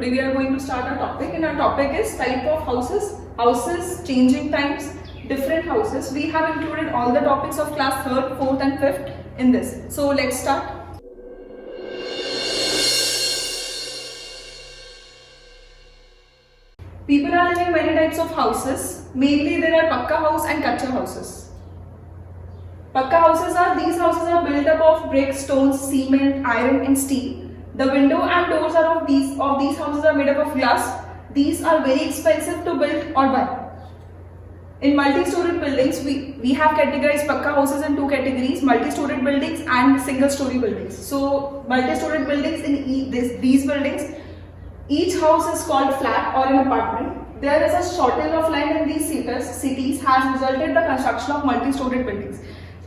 today we are going to start our topic, and our topic is type of houses, changing times, different houses. We have included all the topics of class 3rd, 4th and 5th in this. So let's start. People are living many types of houses. Mainly there are pakka house and kacha houses. Pakka houses are built up of brick, stones, cement, iron and steel. The window and doors are of these houses are made up of glass. These are very expensive to build or buy. In multi-storied buildings, we have categorized pakka houses in two categories: multi-storied buildings and single-story buildings. So multi-storied buildings, in these buildings, each house is called flat or an apartment. There is a shortage of land in these cities has resulted in the construction of multi-storied buildings.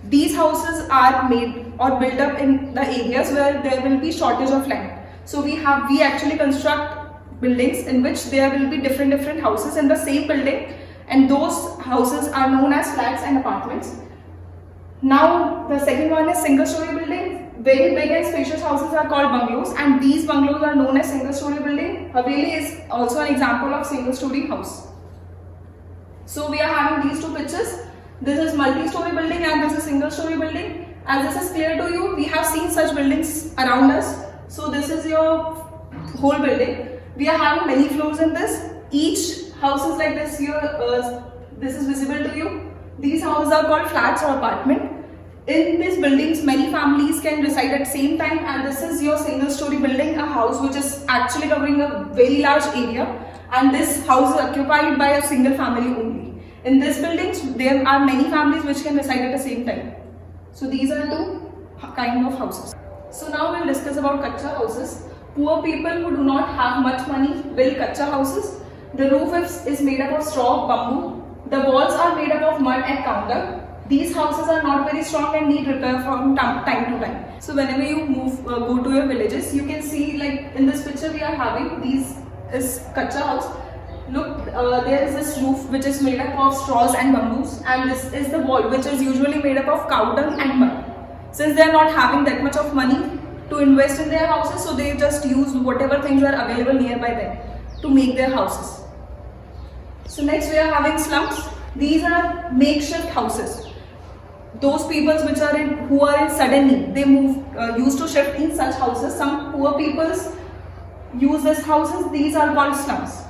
These houses are made or built up in the areas where there will be shortage of land. So we actually construct buildings in which there will be different houses in the same building, and those houses are known as flats and apartments. Now the second one is single story building. Very big and spacious houses are called bungalows, and these bungalows are known as single story building. Haveli is also an example of single story house. So we are having these two pictures. This is multi-story building and this is single-story building. As this is clear to you, we have seen such buildings around us. So this is your whole building. We are having many floors in this. Each house is like this here. This is visible to you. These houses are called flats or apartment. In these buildings, many families can reside at the same time, and this is your single-story building, a house which is actually covering a very large area, and this house is occupied by a single family only. In these buildings, there are many families which can reside at the same time. So these are two kind of houses. So now we'll discuss about kacha houses. Poor people who do not have much money build kacha houses. The roof is made up of straw, bamboo. The walls are made up of mud and counter. These houses are not very strong and need repair from time to time. So whenever you go to your villages, you can see, like in this picture we are having, these is kacha house. Look, there is this roof which is made up of straws and bamboos, and this is the wall which is usually made up of cow dung and mud. Since they are not having that much of money to invest in their houses, so they just use whatever things are available nearby them to make their houses. So next we are having slums. These are makeshift houses. Those people who are in sudden need, they used to shift in such houses. Some poor people use these houses. These are called slums.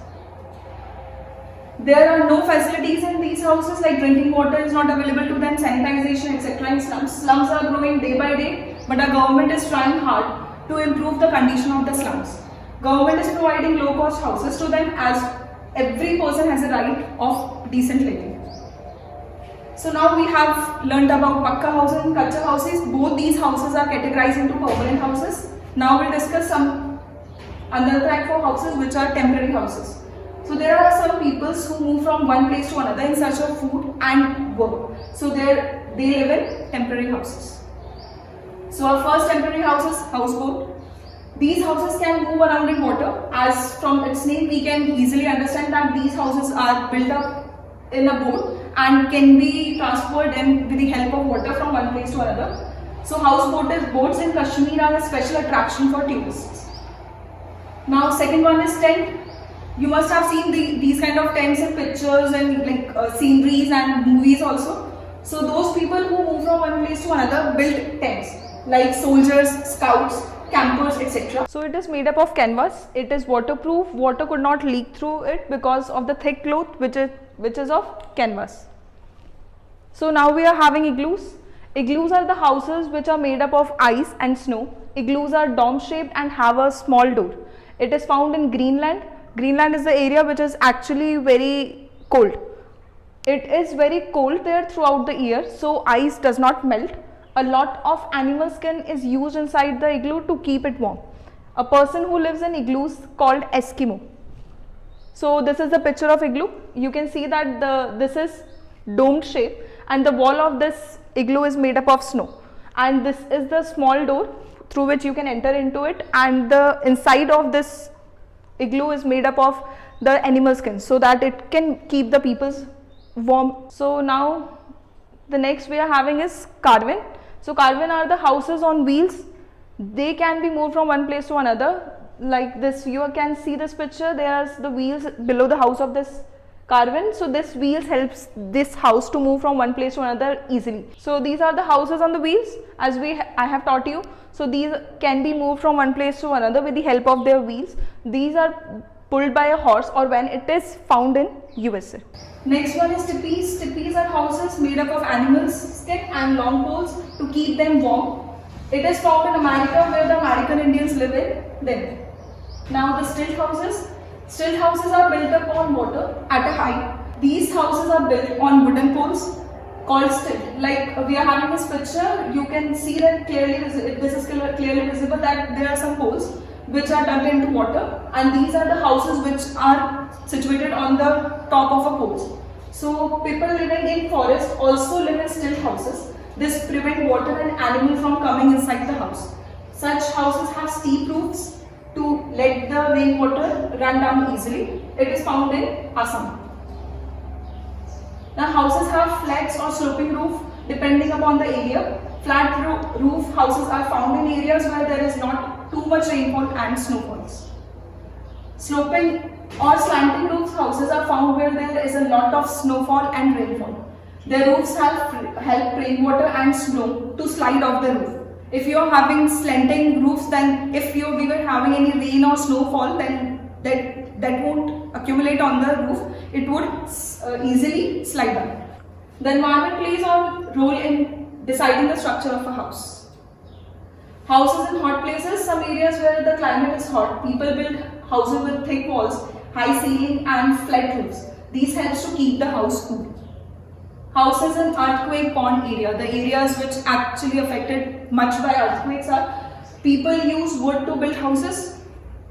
There are no facilities in these houses, like drinking water is not available to them, sanitization, etc. in slums. Slums are growing day by day, but our government is trying hard to improve the condition of the slums. Government is providing low-cost houses to them, as every person has a right of decent living. So now we have learned about pakka houses and kacha houses. Both these houses are categorized into permanent houses. Now we'll discuss some other type of houses which are temporary houses. So there are some people who move from one place to another in search of food and work. So they live in temporary houses. So our first temporary house is houseboat. These houses can move around in water. As from its name we can easily understand that these houses are built up in a boat and can be transported with the help of water from one place to another. So boats in Kashmir are a special attraction for tourists. Now second one is tent. You must have seen these kind of tents in pictures and like sceneries and movies also. So those people who move from one place to another build tents, like soldiers, scouts, campers, etc. So it is made up of canvas. It is waterproof. Water could not leak through it because of the thick cloth which is of canvas. So now we are having igloos. Igloos are the houses which are made up of ice and snow. Igloos are dome shaped and have a small door. It is found in Greenland. Greenland is the area which is actually very cold. It is very cold there throughout the year, so ice does not melt. A lot of animal skin is used inside the igloo to keep it warm. A person who lives in igloos called Eskimo. So this is the picture of igloo. You can see that this is domed shape, and the wall of this igloo is made up of snow. And this is the small door through which you can enter into it, and the inside of this igloo is made up of the animal skin so that it can keep the people's warm. So now the next we are having is carvan. So carvan are the houses on wheels. They can be moved from one place to another. like this, you can see this picture, there are the wheels below the house of this caravan. So this wheels helps this house to move from one place to another easily. So these are the houses on the wheels, as I have taught you. So these can be moved from one place to another with the help of their wheels. These are pulled by a horse or when it is found in USA. Next one is teepees. Teepees are houses made up of animals' skin and long poles to keep them warm. It is found in America, where the American Indians live in them. Now the stilt houses. Stilt houses are built up on water at a height. These houses are built on wooden poles called stilt. Like we are having this picture, you can see that clearly, this is clearly visible that there are some poles which are dug into water, and these are the houses which are situated on the top of a poles. So people living in forest also live in stilt houses. This prevents water and animals from coming inside the house. Such houses have steep roofs to let the rainwater run down easily. It is found in Assam. Now houses have flats or sloping roof depending upon the area. Flat roof houses are found in areas where there is not too much rainfall and snowfalls. Sloping or slanting roof houses are found where there is a lot of snowfall and rainfall. Their roofs help rainwater and snow to slide off the roof. If you are having slanting roofs, then if we were having any rain or snowfall, then that won't accumulate on the roof. It would easily slide down. The environment plays a role in deciding the structure of a house. Houses in hot places, some areas where the climate is hot, people build houses with thick walls, high ceiling and flat roofs. These helps to keep the house cool. Houses in earthquake-prone area, the areas which actually affected much by earthquakes are, people use wood to build houses.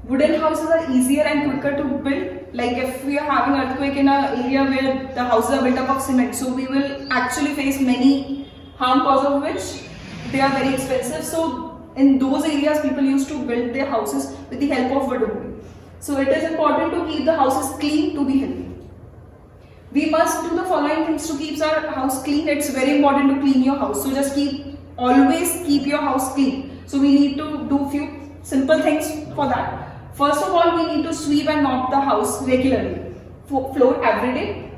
Wooden houses are easier and quicker to build. Like if we are having earthquake in an area where the houses are built up of cement, so we will actually face many harm cause of which they are very expensive. So in those areas, people used to build their houses with the help of wood only. So it is important to keep the houses clean to be healthy. We must do the following things to keep our house clean. It's very important to clean your house. So just always keep your house clean. So we need to do few simple things for that. First of all, we need to sweep and mop the house regularly. Floor every day.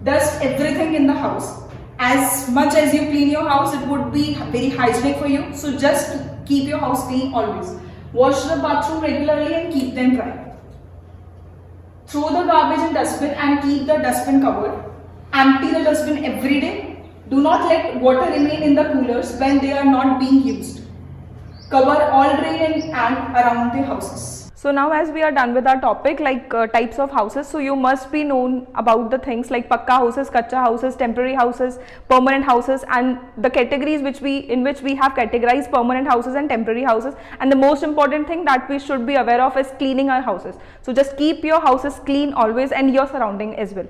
Dust everything in the house. As much as you clean your house, it would be very hygienic for you. So just keep your house clean always. Wash the bathroom regularly and keep them dry. Throw the garbage in dustbin and keep the dustbin covered. Empty the dustbin every day. Do not let water remain in the coolers when they are not being used. Cover all drain and around the houses. So now as we are done with our topic like types of houses, so you must be known about the things like pakka houses, kacha houses, temporary houses, permanent houses, and the categories in which we have categorized permanent houses and temporary houses. And the most important thing that we should be aware of is cleaning our houses. So just keep your houses clean always and your surrounding as well.